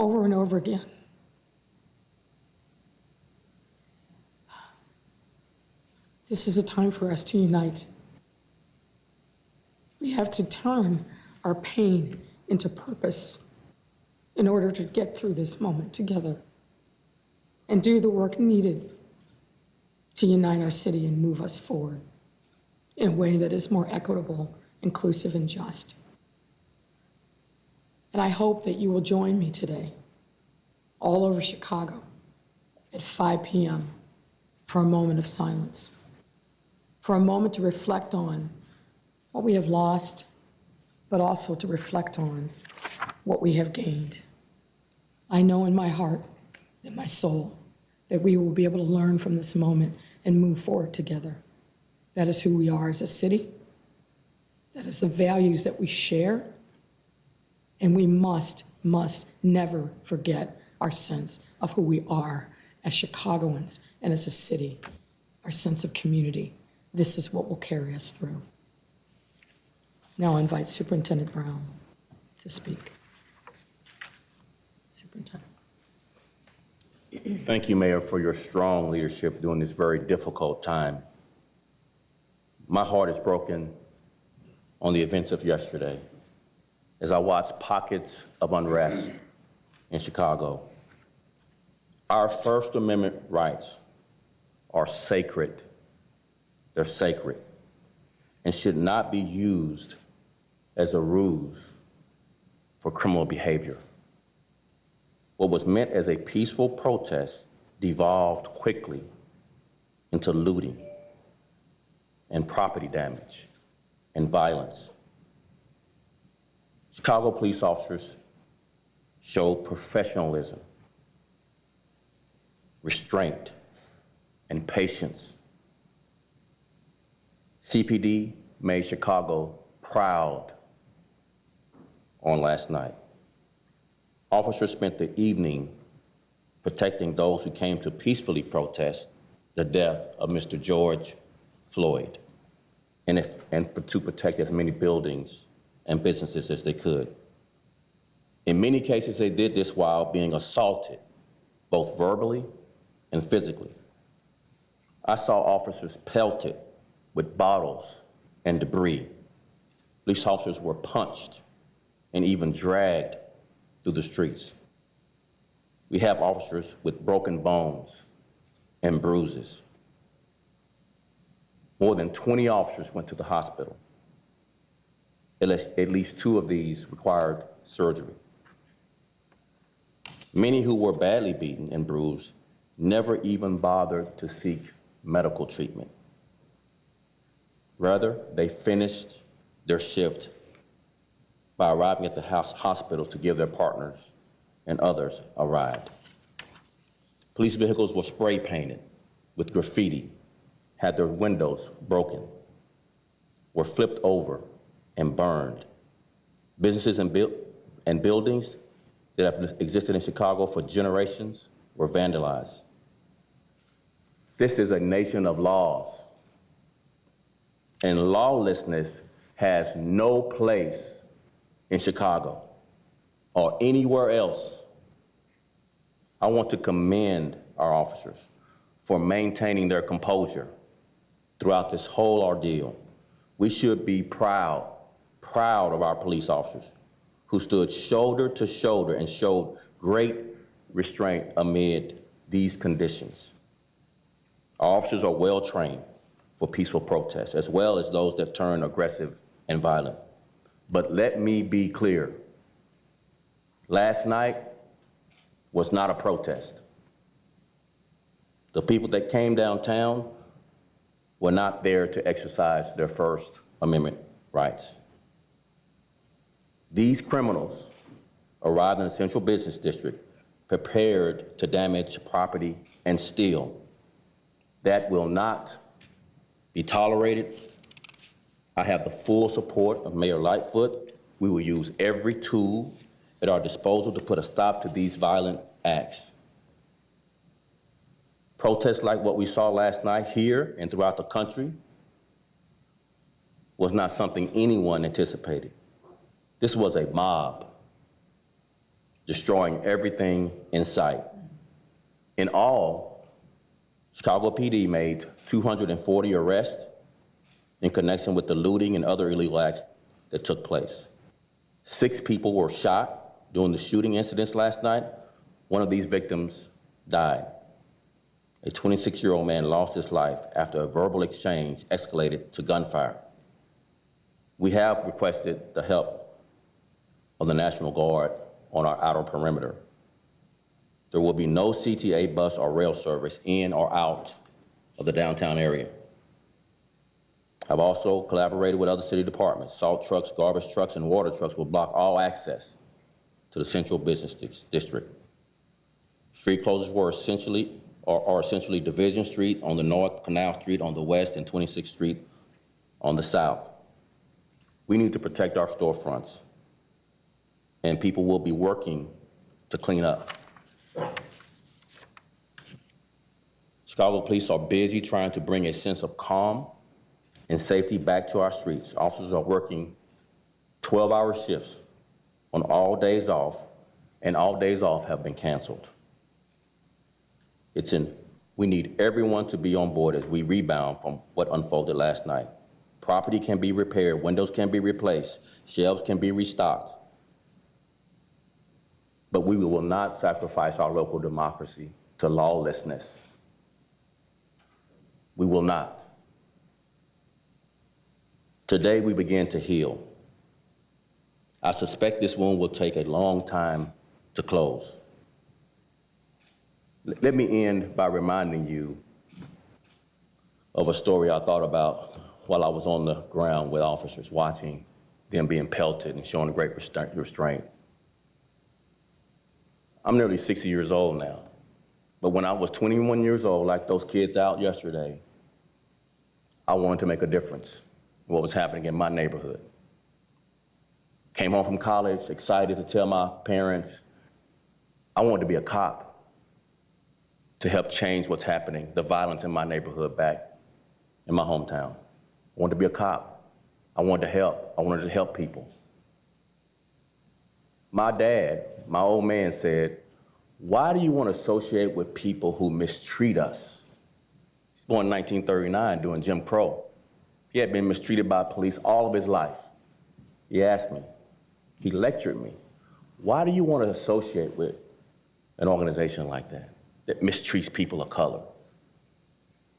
over and over again. This is a time for us to unite. We have to turn our pain into purpose in order to get through this moment together and do the work needed to unite our city and move us forward in a way that is more equitable, inclusive, and just. And I hope that you will join me today, all over Chicago, at 5 p.m. for a moment of silence, for a moment to reflect on what we have lost, but also to reflect on what we have gained. I know in my heart, in my soul, that we will be able to learn from this moment and move forward together. That is who we are as a city. That is the values that we share. And we must never forget our sense of who we are as Chicagoans and as a city, our sense of community. This is what will carry us through. Now I invite Superintendent Brown to speak. Superintendent. Thank you, Mayor, for your strong leadership during this very difficult time. My heart is broken on the events of yesterday as I watch pockets of unrest in Chicago. Our First Amendment rights are sacred. They're sacred and should not be used as a ruse for criminal behavior. What was meant as a peaceful protest devolved quickly into looting and property damage and violence. Chicago police officers showed professionalism, restraint, and patience. CPD made Chicago proud on last night. Officers spent the evening protecting those who came to peacefully protest the death of Mr. George Floyd, and to protect as many buildings and businesses as they could. In many cases, they did this while being assaulted, both verbally and physically. I saw officers pelted with bottles and debris. Police officers were punched and even dragged through the streets. We have officers with broken bones and bruises. More than 20 officers went to the hospital. At least 2 of these required surgery. Many who were badly beaten and bruised never even bothered to seek medical treatment. Rather, they finished their shift by arriving at the hospitals to give their partners and others a ride. Police vehicles were spray painted with graffiti, had their windows broken, were flipped over and burned. Businesses and buildings that have existed in Chicago for generations were vandalized. This is a nation of laws, and lawlessness has no place in Chicago or anywhere else. I want to commend our officers for maintaining their composure throughout this whole ordeal. We should be proud of our police officers who stood shoulder to shoulder and showed great restraint amid these conditions. Our officers are well trained for peaceful protests, as well as those that turn aggressive and violent. But let me be clear. Last night was not a protest. The people that came downtown were not there to exercise their First Amendment rights. These criminals arrived in the Central Business District prepared to damage property and steal. That will not be tolerated. I have the full support of Mayor Lightfoot. We will use every tool at our disposal to put a stop to these violent acts. Protests like what we saw last night here and throughout the country was not something anyone anticipated. This was a mob. destroying everything in sight. In all, Chicago PD made 240 arrests in connection with the looting and other illegal acts that took place. 6 people were shot during the shooting incidents last night. One of these victims died. A 26-year-old man lost his life after a verbal exchange escalated to gunfire. We have requested the help of the National Guard on our outer perimeter. There will be no CTA bus or rail service in or out of the downtown area. I've also collaborated with other city departments. Salt trucks, garbage trucks, and water trucks will block all access to the central business district. Street closures are essentially Division Street on the north, Canal Street on the west, and 26th Street on the south. We need to protect our storefronts, and people will be working to clean up. Chicago police are busy trying to bring a sense of calm and safety back to our streets. Officers are working 12-hour shifts on all days off, and all days off have been canceled. We need everyone to be on board as we rebound from what unfolded last night. Property can be repaired, windows can be replaced, shelves can be restocked. But we will not sacrifice our local democracy to lawlessness. We will not. Today we begin to heal. I suspect this wound will take a long time to close. Let me end by reminding you of a story I thought about while I was on the ground with officers, watching them being pelted and showing great restraint. I'm nearly 60 years old now, but when I was 21 years old, like those kids out yesterday, I wanted to make a difference in what was happening in my neighborhood. Came home from college, excited to tell my parents I wanted to be a cop to help change what's happening, the violence in my neighborhood back in my hometown. I wanted to be a cop. I wanted to help. I wanted to help people. My dad, my old man, said, "Why do you want to associate with people who mistreat us?" He's born in 1939 during Jim Crow. He had been mistreated by police all of his life. He asked me, he lectured me, "Why do you want to associate with an organization like that mistreats people of color?"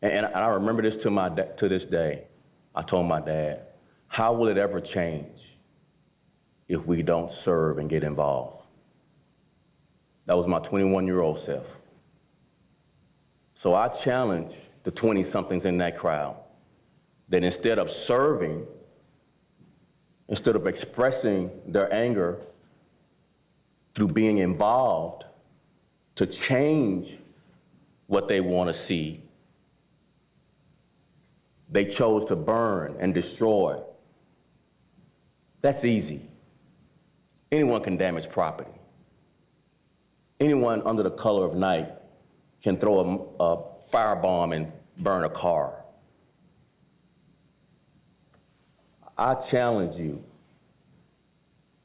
And I remember this to this day. I told my dad, how will it ever change if we don't serve and get involved? That was my 21-year-old self. So I challenge the 20-somethings in that crowd that instead of serving, instead of expressing their anger through being involved to change what they want to see, they chose to burn and destroy. That's easy. Anyone can damage property. Anyone under the color of night can throw a firebomb and burn a car. I challenge you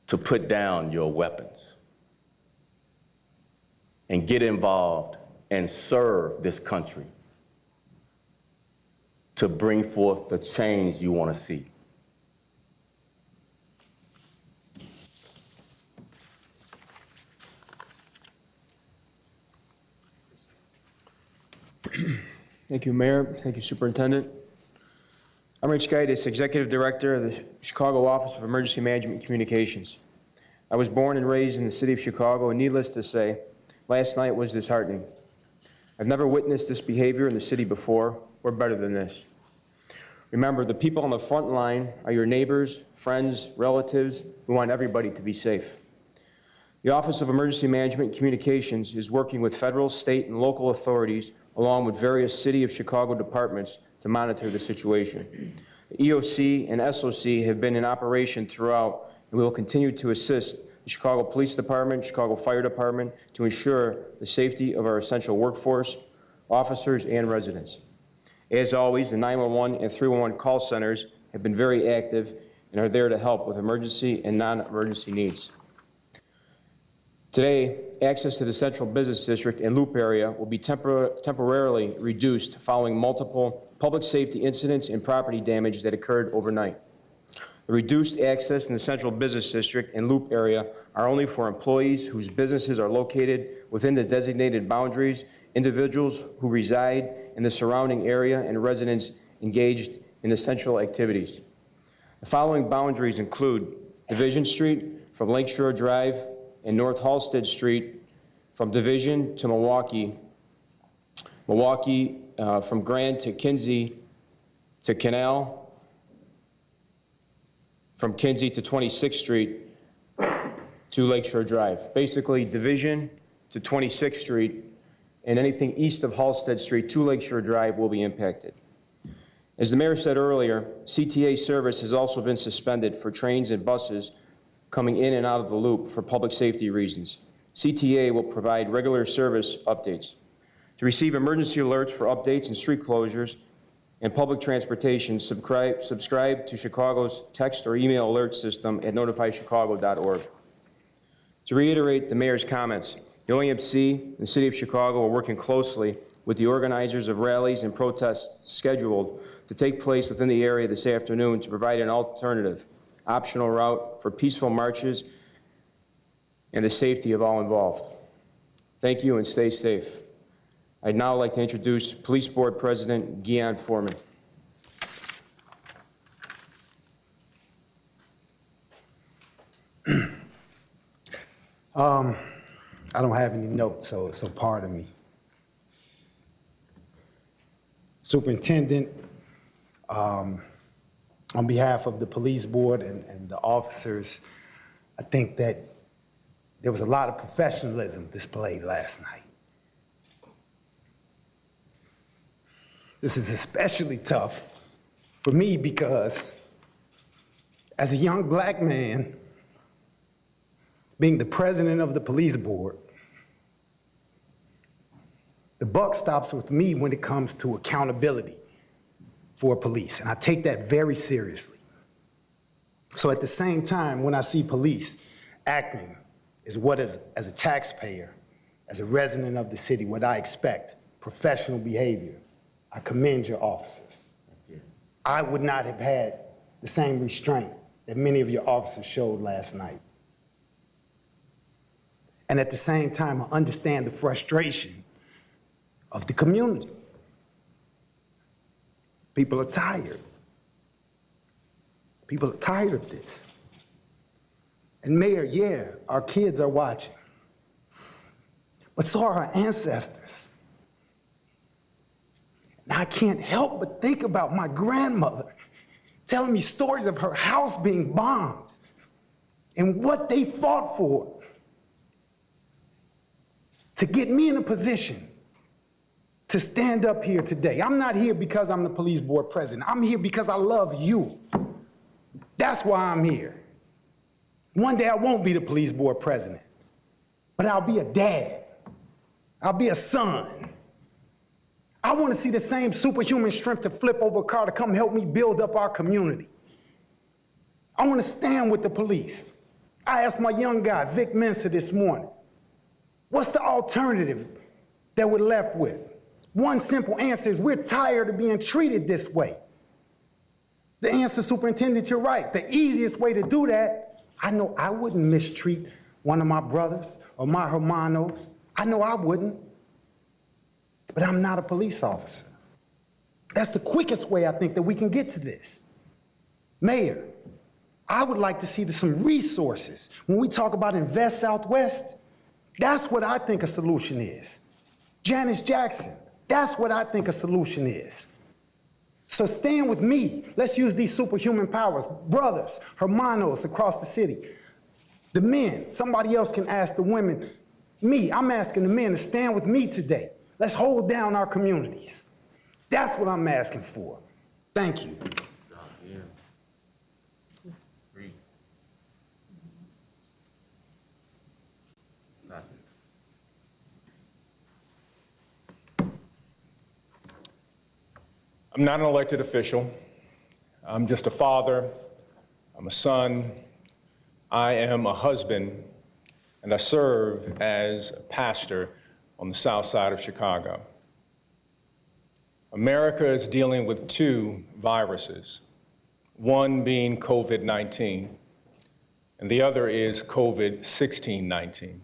to put down your weapons and get involved and serve this country to bring forth the change you want to see. Thank you, Mayor. Thank you, Superintendent. I'm Rich Gaitis, Executive Director of the Chicago Office of Emergency Management and Communications. I was born and raised in the city of Chicago, and needless to say, last night was disheartening. I've never witnessed this behavior in the city before. We're better than this. Remember, the people on the front line are your neighbors, friends, relatives. We want everybody to be safe. The Office of Emergency Management and Communications is working with federal, state, and local authorities, along with various City of Chicago departments, to monitor the situation. The EOC and SOC have been in operation throughout, and we will continue to assist the Chicago Police Department, Chicago Fire Department, to ensure the safety of our essential workforce, officers, and residents. As always, the 911 and 311 call centers have been very active and are there to help with emergency and non-emergency needs. Today, access to the Central Business District and Loop area will be temporarily reduced following multiple public safety incidents and property damage that occurred overnight. The reduced access in the Central Business District and Loop area are only for employees whose businesses are located within the designated boundaries, individuals who reside in the surrounding area, and residents engaged in essential activities. The following boundaries include Division Street from Lakeshore Drive and North Halsted Street from Division to Milwaukee, from Grand to Kinsey to Canal, from Kinsey to 26th Street to Lakeshore Drive. Basically, Division to 26th Street and anything east of Halsted Street to Lakeshore Drive will be impacted. As the mayor said earlier, CTA service has also been suspended for trains and buses coming in and out of the loop for public safety reasons. CTA will provide regular service updates. To receive emergency alerts for updates and street closures and public transportation, subscribe to Chicago's text or email alert system at notifychicago.org. To reiterate the mayor's comments, the OAMC and the City of Chicago are working closely with the organizers of rallies and protests scheduled to take place within the area this afternoon to provide an alternative, optional route for peaceful marches and the safety of all involved. Thank you and stay safe. I'd now like to introduce Police Board President Guion Foreman. I don't have any notes, so pardon me. Superintendent, on behalf of the police board and the officers, I think that there was a lot of professionalism displayed last night. This is especially tough for me because as a young black man, being the president of the police board, the buck stops with me when it comes to accountability for police, and I take that very seriously. So at the same time, when I see police acting as as a taxpayer, as a resident of the city, what I expect, professional behavior, I commend your officers. I would not have had the same restraint that many of your officers showed last night. And at the same time, I understand the frustration of the community. People are tired. People are tired of this. And Mayor, yeah, our kids are watching, but so are our ancestors. And I can't help but think about my grandmother telling me stories of her house being bombed and what they fought for to get me in a position to stand up here today. I'm not here because I'm the police board president. I'm here because I love you. That's why I'm here. One day I won't be the police board president, but I'll be a dad. I'll be a son. I want to see the same superhuman strength to flip over a car to come help me build up our community. I want to stand with the police. I asked my young guy, Vic Mensa, this morning, what's the alternative that we're left with? One simple answer is we're tired of being treated this way. The answer, Superintendent, you're right. The easiest way to do that, I know I wouldn't mistreat one of my brothers or my hermanos. I know I wouldn't. But I'm not a police officer. That's the quickest way I think that we can get to this. Mayor, I would like to see some resources. When we talk about Invest Southwest, that's what I think a solution is. Janice Jackson, that's what I think a solution is. So stand with me. Let's use these superhuman powers. Brothers, hermanos across the city. The men, somebody else can ask the women. Me, I'm asking the men to stand with me today. Let's hold down our communities. That's what I'm asking for. Thank you. I'm not an elected official. I'm just a father. I'm a son. I am a husband. and I serve as a pastor on the south side of Chicago. America is dealing with two viruses, one being COVID-19, and the other is COVID-16-19.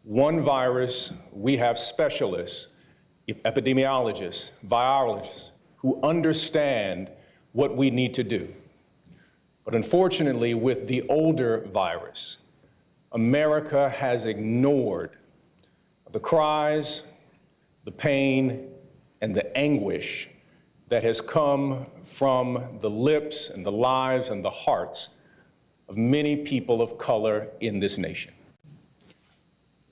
One virus, we have specialists, epidemiologists, virologists, who understand what we need to do. But unfortunately, with the older virus, America has ignored the cries, the pain, and the anguish that has come from the lips and the lives and the hearts of many people of color in this nation.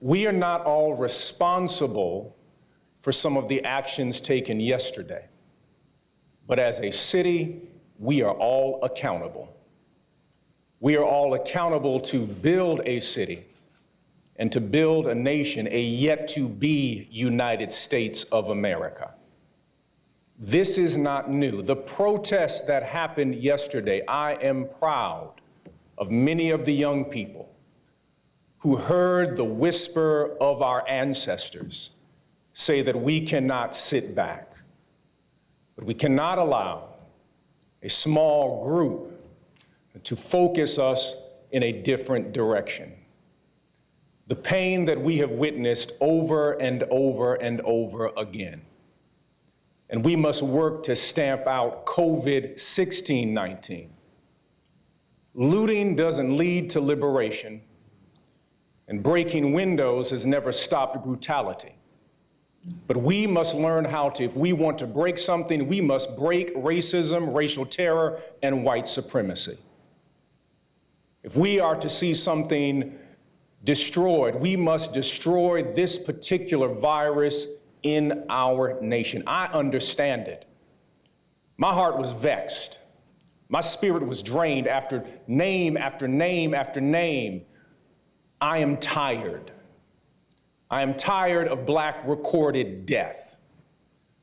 We are not all responsible for some of the actions taken yesterday, but as a city, we are all accountable. We are all accountable to build a city and to build a nation, a yet-to-be United States of America. This is not new. The protests that happened yesterday, I am proud of many of the young people who heard the whisper of our ancestors say that we cannot sit back, but we cannot allow a small group to focus us in a different direction. The pain that we have witnessed over and over and over again. And we must work to stamp out COVID-16-19. Looting doesn't lead to liberation, and breaking windows has never stopped brutality. But we must learn how to, if we want to break something, we must break racism, racial terror, and white supremacy. If we are to see something destroyed, we must destroy this particular virus in our nation. I understand it. My heart was vexed. My spirit was drained after name after name after name. I am tired. I am tired of Black recorded death.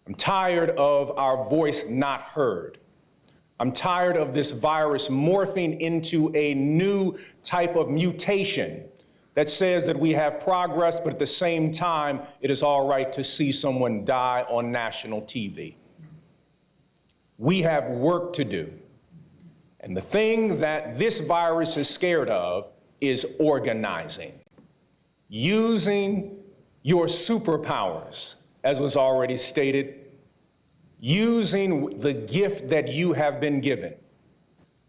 I'm tired of our voice not heard. I'm tired of this virus morphing into a new type of mutation that says that we have progress, but at the same time, it is all right to see someone die on national TV. We have work to do. And the thing that this virus is scared of is organizing, using your superpowers, as was already stated, using the gift that you have been given.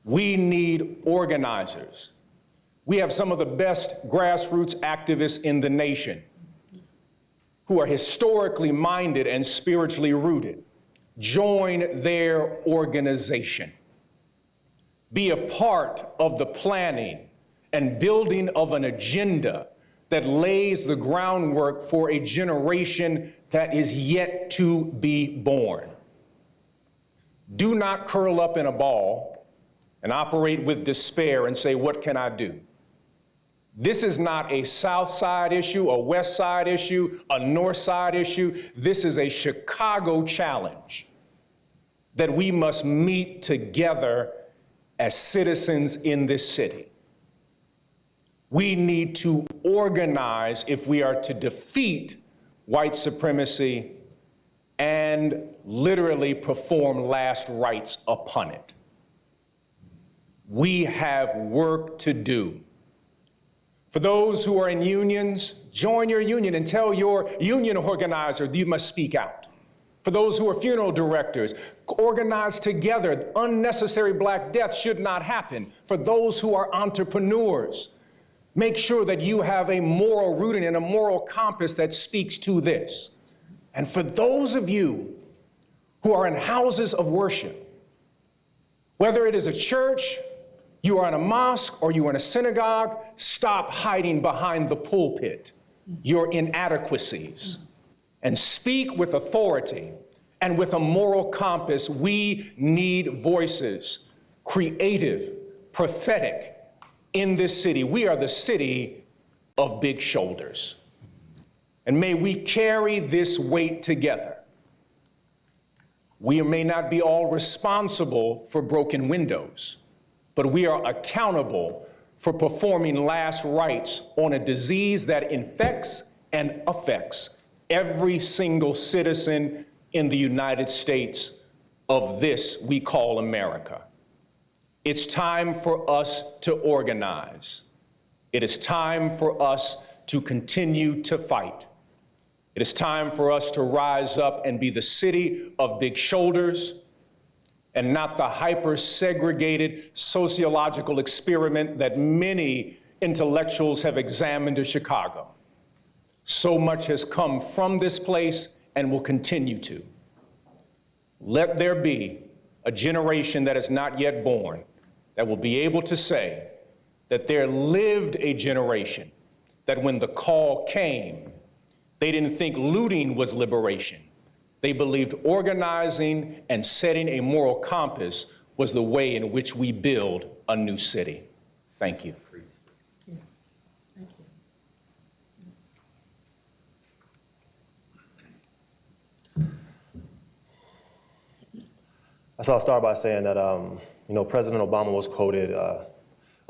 We need organizers. We have some of the best grassroots activists in the nation who are historically minded and spiritually rooted. Join their organization. Be a part of the planning and building of an agenda that lays the groundwork for a generation that is yet to be born. Do not curl up in a ball and operate with despair and say, what can I do? This is not a South Side issue, a West Side issue, a North Side issue. This is a Chicago challenge that we must meet together as citizens in this city. We need to organize if we are to defeat white supremacy and literally perform last rites upon it. We have work to do. For those who are in unions, join your union and tell your union organizer you must speak out. For those who are funeral directors, organize together. Unnecessary Black death should not happen. For those who are entrepreneurs, make sure that you have a moral rooting and a moral compass that speaks to this. And for those of you who are in houses of worship, whether it is a church, you are in a mosque, or you are in a synagogue, stop hiding behind the pulpit, your inadequacies, and speak with authority and with a moral compass. We need voices, creative, prophetic, in this city. We are the city of big shoulders. And may we carry this weight together. We may not be all responsible for broken windows, but we are accountable for performing last rites on a disease that infects and affects every single citizen in the United States of this we call America. It's time for us to organize. It is time for us to continue to fight. It is time for us to rise up and be the city of big shoulders and not the hyper-segregated sociological experiment that many intellectuals have examined to Chicago. So much has come from this place and will continue to. Let there be a generation that is not yet born that will be able to say that there lived a generation that when the call came, they didn't think looting was liberation. They believed organizing and setting a moral compass was the way in which we build a new city. Thank you. So I'll start by saying that, President Obama was quoted a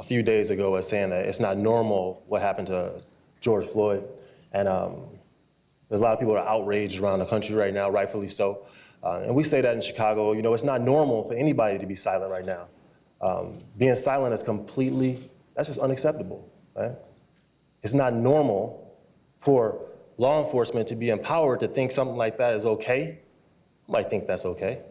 few days ago as saying that it's not normal what happened to George Floyd. And there's a lot of people that are outraged around the country right now, rightfully so. And we say that in Chicago, it's not normal for anybody to be silent right now. Being silent is that's just unacceptable, right? It's not normal for law enforcement to be empowered to think something like that is okay. I might think that's okay.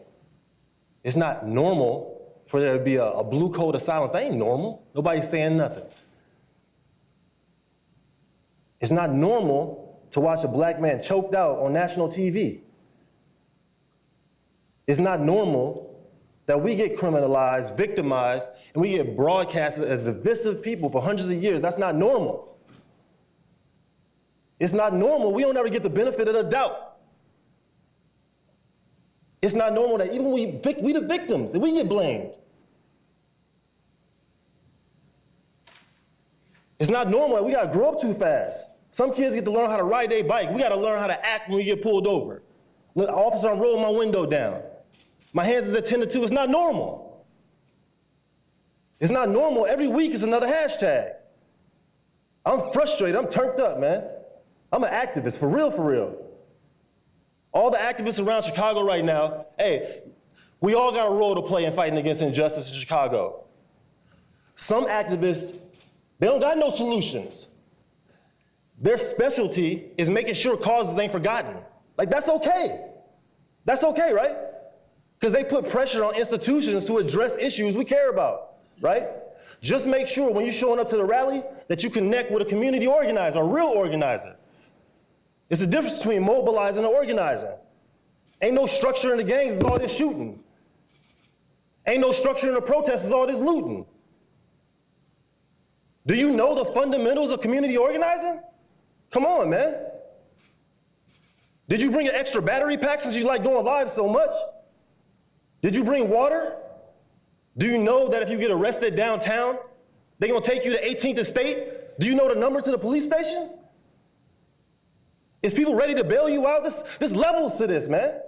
It's not normal for there to be a blue code of silence. That ain't normal. Nobody's saying nothing. It's not normal to watch a black man choked out on national TV. It's not normal that we get criminalized, victimized, and we get broadcasted as divisive people for hundreds of years. That's not normal. It's not normal. We don't ever get the benefit of the doubt. It's not normal that even we the victims, and we get blamed. It's not normal that we gotta grow up too fast. Some kids get to learn how to ride their bike. We gotta learn how to act when we get pulled over. Look, officer, I'm rolling my window down. My hands is attended to. It's not normal. It's not normal. Every week is another hashtag. I'm frustrated. I'm turned up, man. I'm an activist, for real, for real. All the activists around Chicago right now, hey, we all got a role to play in fighting against injustice in Chicago. Some activists, they don't got no solutions. Their specialty is making sure causes ain't forgotten. Like, that's okay. That's okay, right? Because they put pressure on institutions to address issues we care about, right? Just make sure when you're showing up to the rally that you connect with a community organizer, a real organizer. It's the difference between mobilizing and organizing. Ain't no structure in the gangs, it's all this shooting. Ain't no structure in the protests, it's all this looting. Do you know the fundamentals of community organizing? Come on, man. Did you bring an extra battery pack since you like going live so much? Did you bring water? Do you know that if you get arrested downtown, they're gonna take you to 18th and State? Do you know the number to the police station? Is people ready to bail you out? This levels to this, man.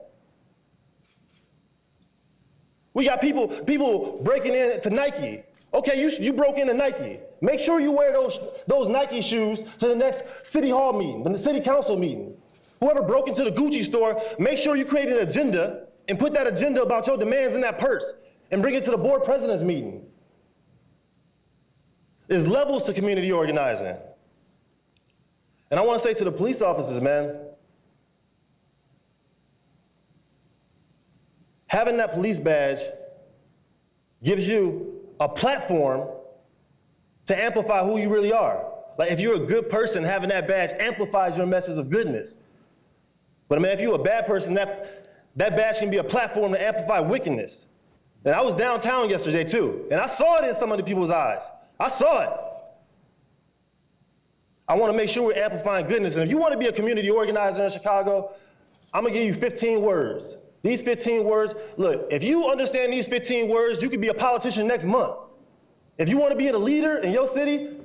We got people breaking in to Nike. Okay, you broke into Nike. Make sure you wear those Nike shoes to the next city hall meeting, the city council meeting. Whoever broke into the Gucci store, make sure you create an agenda and put that agenda about your demands in that purse and bring it to the board president's meeting. There's levels to community organizing. And I want to say to the police officers, man, having that police badge gives you a platform to amplify who you really are. Like, if you're a good person, having that badge amplifies your message of goodness. But man, if you're a bad person, that badge can be a platform to amplify wickedness. And I was downtown yesterday too, and I saw it in some of the people's eyes. I saw it. I want to make sure we're amplifying goodness. And if you want to be a community organizer in Chicago, I'm going to give you 15 words. These 15 words, look, if you understand these 15 words, you could be a politician next month. If you want to be a leader in your city,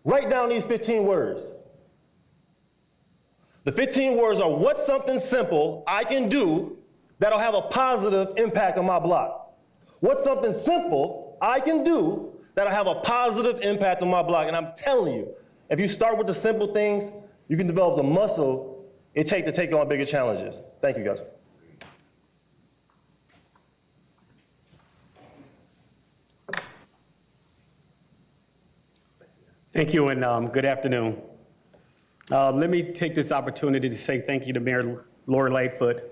write down these 15 words. The 15 words are, what's something simple I can do that'll have a positive impact on my block? What's something simple I can do that'll have a positive impact on my block. And I'm telling you, if you start with the simple things, you can develop the muscle it takes to take on bigger challenges. Thank you, guys. Thank you, and good afternoon. Let me take this opportunity to say thank you to Mayor Lori Lightfoot,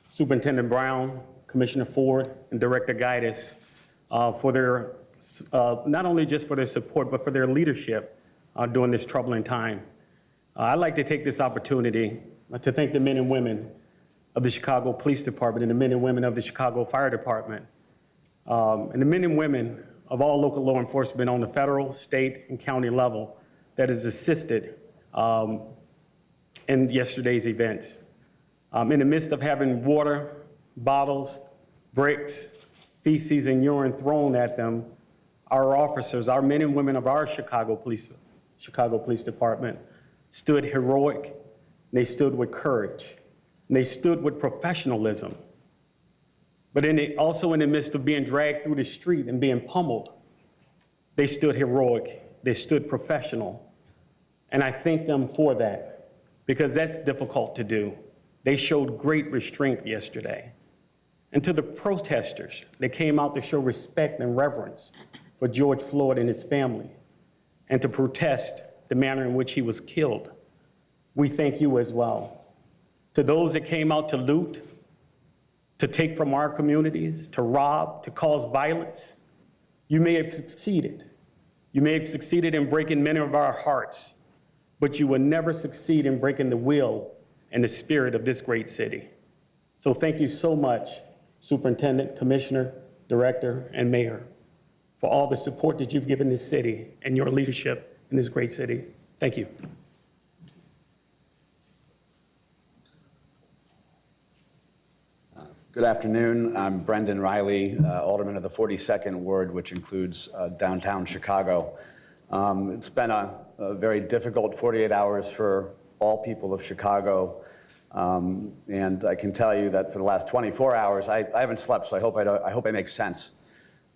Superintendent Brown, Commissioner Ford, and Director Gaitis for their, not only just for their support, but for their leadership during this troubling time. I'd like to take this opportunity to thank the men and women of the Chicago Police Department and the men and women of the Chicago Fire Department, and the men and women of all local law enforcement on the federal, state, and county level that has assisted in yesterday's events. In the midst of having water, bottles, bricks, feces, and urine thrown at them, our officers, our men and women of our Chicago Police Department stood heroic, and they stood with courage, and they stood with professionalism. But also in the midst of being dragged through the street and being pummeled, they stood heroic, they stood professional. And I thank them for that, because that's difficult to do. They showed great restraint yesterday. And to the protesters that came out to show respect and reverence for George Floyd and his family, and to protest the manner in which he was killed, we thank you as well. To those that came out to loot, to take from our communities, to rob, to cause violence, you may have succeeded. You may have succeeded in breaking many of our hearts, but you will never succeed in breaking the will and the spirit of this great city. So thank you so much, Superintendent, Commissioner, Director, and Mayor, for all the support that you've given this city and your leadership in this great city. Thank you. Good afternoon. I'm Brendan Reilly, Alderman of the 42nd Ward, which includes downtown Chicago. It's been a very difficult 48 hours for all people of Chicago. And I can tell you that for the last 24 hours, I haven't slept, so I hope I make sense.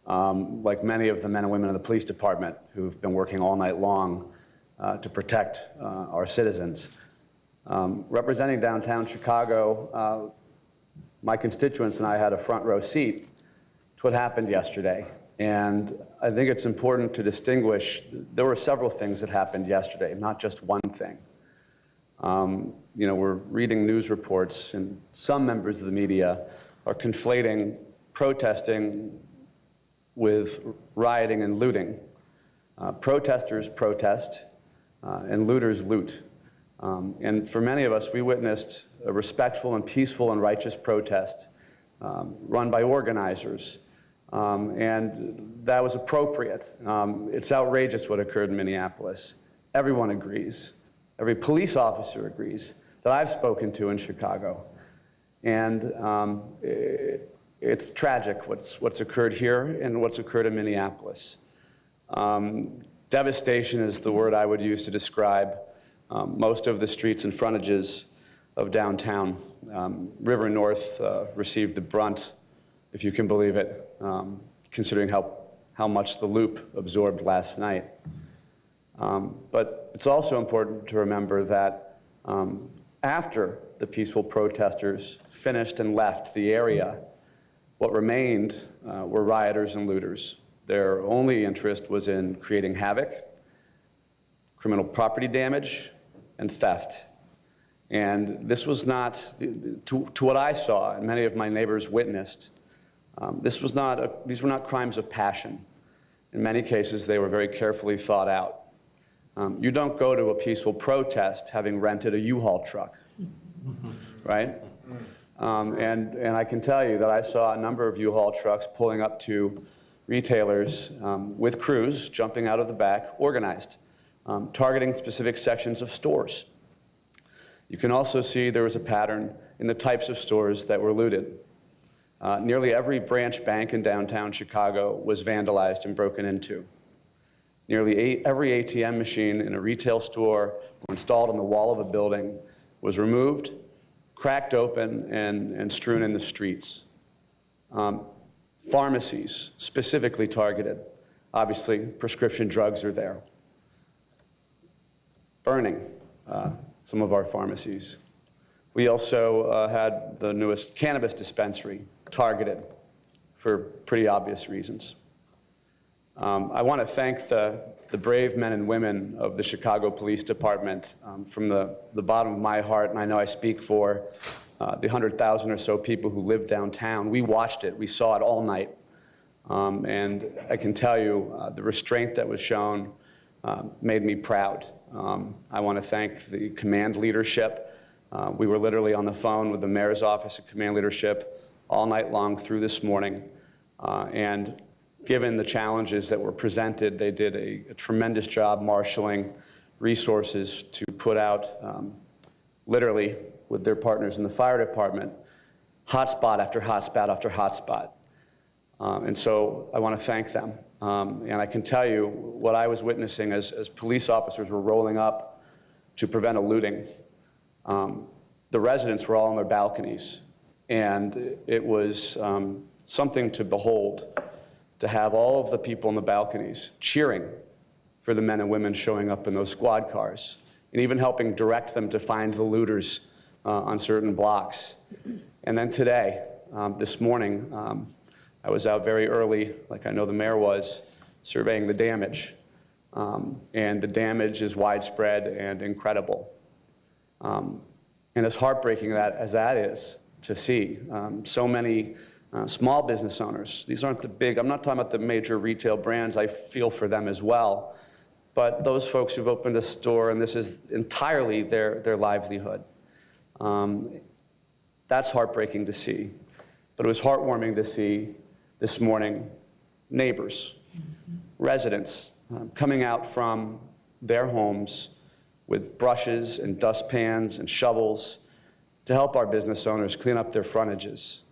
Like many of the men and women of the police department who've been working all night long to protect our citizens. Representing downtown Chicago, my constituents and I had a front row seat to what happened yesterday. And I think it's important to distinguish, there were several things that happened yesterday, not just one thing. You know, we're reading news reports, and some members of the media are conflating protesting with rioting and looting. Protesters protest, and looters loot. And for many of us, we witnessed a respectful and peaceful and righteous protest run by organizers. And that was appropriate. It's outrageous what occurred in Minneapolis. Everyone agrees. Every police officer agrees that I've spoken to in Chicago. And it's tragic what's occurred here and what's occurred in Minneapolis. Devastation is the word I would use to describe most of the streets and frontages of downtown. River North received the brunt, if you can believe it, considering how much the Loop absorbed last night. But it's also important to remember that after the peaceful protesters finished and left the area, what remained were rioters and looters. Their only interest was in creating havoc, criminal property damage, and theft. And this was not, to what I saw and many of my neighbors witnessed, these were not crimes of passion. In many cases, they were very carefully thought out. You don't go to a peaceful protest having rented a U-Haul truck, right? And I can tell you that I saw a number of U-Haul trucks pulling up to retailers with crews jumping out of the back, organized, targeting specific sections of stores. You can also see there was a pattern in the types of stores that were looted. Nearly every branch bank in downtown Chicago was vandalized and broken into. Nearly every ATM machine in a retail store or installed on the wall of a building was removed, cracked open, and strewn in the streets. Pharmacies specifically targeted. Obviously, prescription drugs are there. Burning some of our pharmacies. We also had the newest cannabis dispensary targeted for pretty obvious reasons. I want to thank the brave men and women of the Chicago Police Department from the bottom of my heart, and I know I speak for the 100,000 or so people who live downtown. We watched it. We saw it all night. And I can tell you the restraint that was shown made me proud. I want to thank the command leadership. We were literally on the phone with the mayor's office and command leadership all night long through this morning. And given the challenges that were presented, they did a tremendous job marshaling resources to put out, literally with their partners in the fire department, hotspot after hotspot after hotspot. And so I want to thank them. And I can tell you what I was witnessing as police officers were rolling up to prevent a looting. The residents were all on their balconies, and it was something to behold, to have all of the people on the balconies cheering for the men and women showing up in those squad cars, and even helping direct them to find the looters on certain blocks. And then today, this morning, I was out very early, like I know the mayor was, surveying the damage. And the damage is widespread and incredible. And as heartbreaking as that is to see, so many small business owners, these aren't the big, I'm not talking about the major retail brands, I feel for them as well, but those folks who've opened a store and this is entirely their livelihood. That's heartbreaking to see. But it was heartwarming to see this morning neighbors, residents coming out from their homes with brushes and dustpans and shovels to help our business owners clean up their frontages.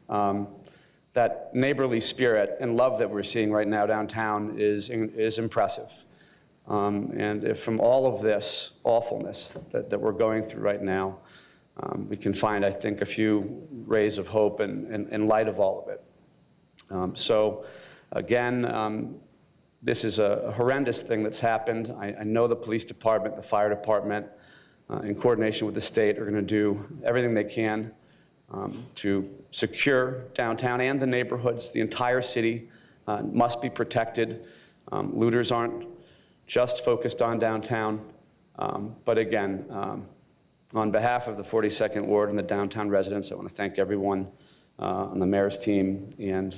That neighborly spirit and love that we're seeing right now downtown is impressive. And if from all of this awfulness that we're going through right now, we can find, I think, a few rays of hope in light of all of it. So again, this is a horrendous thing that's happened. I know the police department, the fire department, in coordination with the state, are going to do everything they can to secure downtown and the neighborhoods. The entire city must be protected. Looters aren't just focused on downtown, but again, on behalf of the 42nd Ward and the downtown residents, I want to thank everyone on the mayor's team and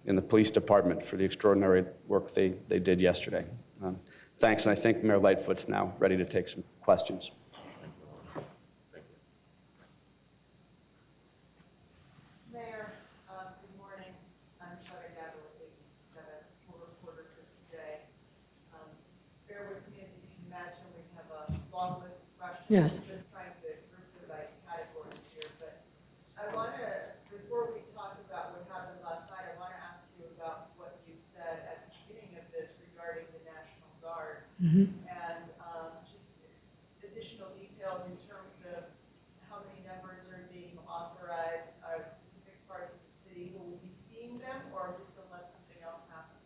in the police department for the extraordinary work they did yesterday. Thanks, and I think Mayor Lightfoot's now ready to take some questions. Mayor, good morning. I'm Shugga Dabber with ABC7, reporter for today. Bear with me, as you can imagine, we have a long list of questions. Yes. Just trying to group the right categories here. But I want to, before we talk about what happened last night, I want to ask you about what you said at the beginning of this regarding the National Guard. And just additional details in terms of how many members are being authorized, specific parts of the city. Will we be seeing them, or just unless something else happens?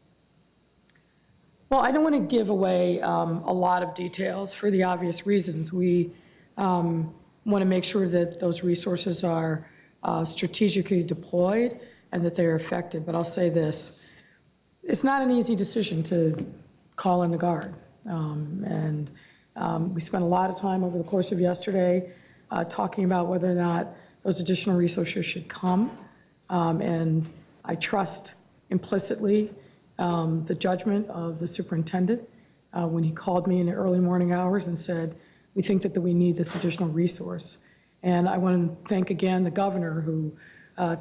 Well, I don't want to give away a lot of details for the obvious reasons. We want to make sure that those resources are strategically deployed and that they're effective. But I'll say this, it's not an easy decision to call in the Guard. We spent a lot of time over the course of yesterday talking about whether or not those additional resources should come. And I trust implicitly the judgment of the superintendent when he called me in the early morning hours and said, we think that we need this additional resource. And I want to thank again the governor who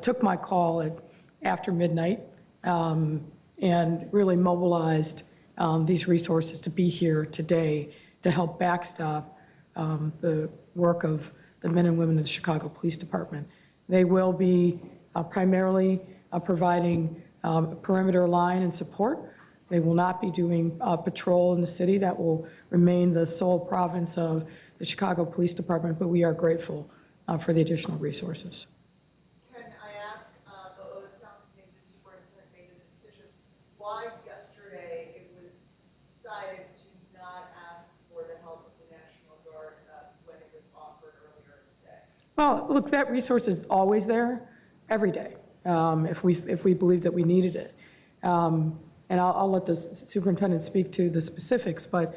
took my call after midnight and really mobilized these resources to be here today to help backstop the work of the men and women of the Chicago Police Department. They will be primarily providing perimeter line and support. They will not be doing patrol in the city. That will remain the sole province of the Chicago Police Department, but we are grateful for the additional resources. Can I ask, although it sounds like maybe the superintendent made a decision, why yesterday it Well, look, that resource is always there, every day, if we believe that we needed it. And I'll let the superintendent speak to the specifics, but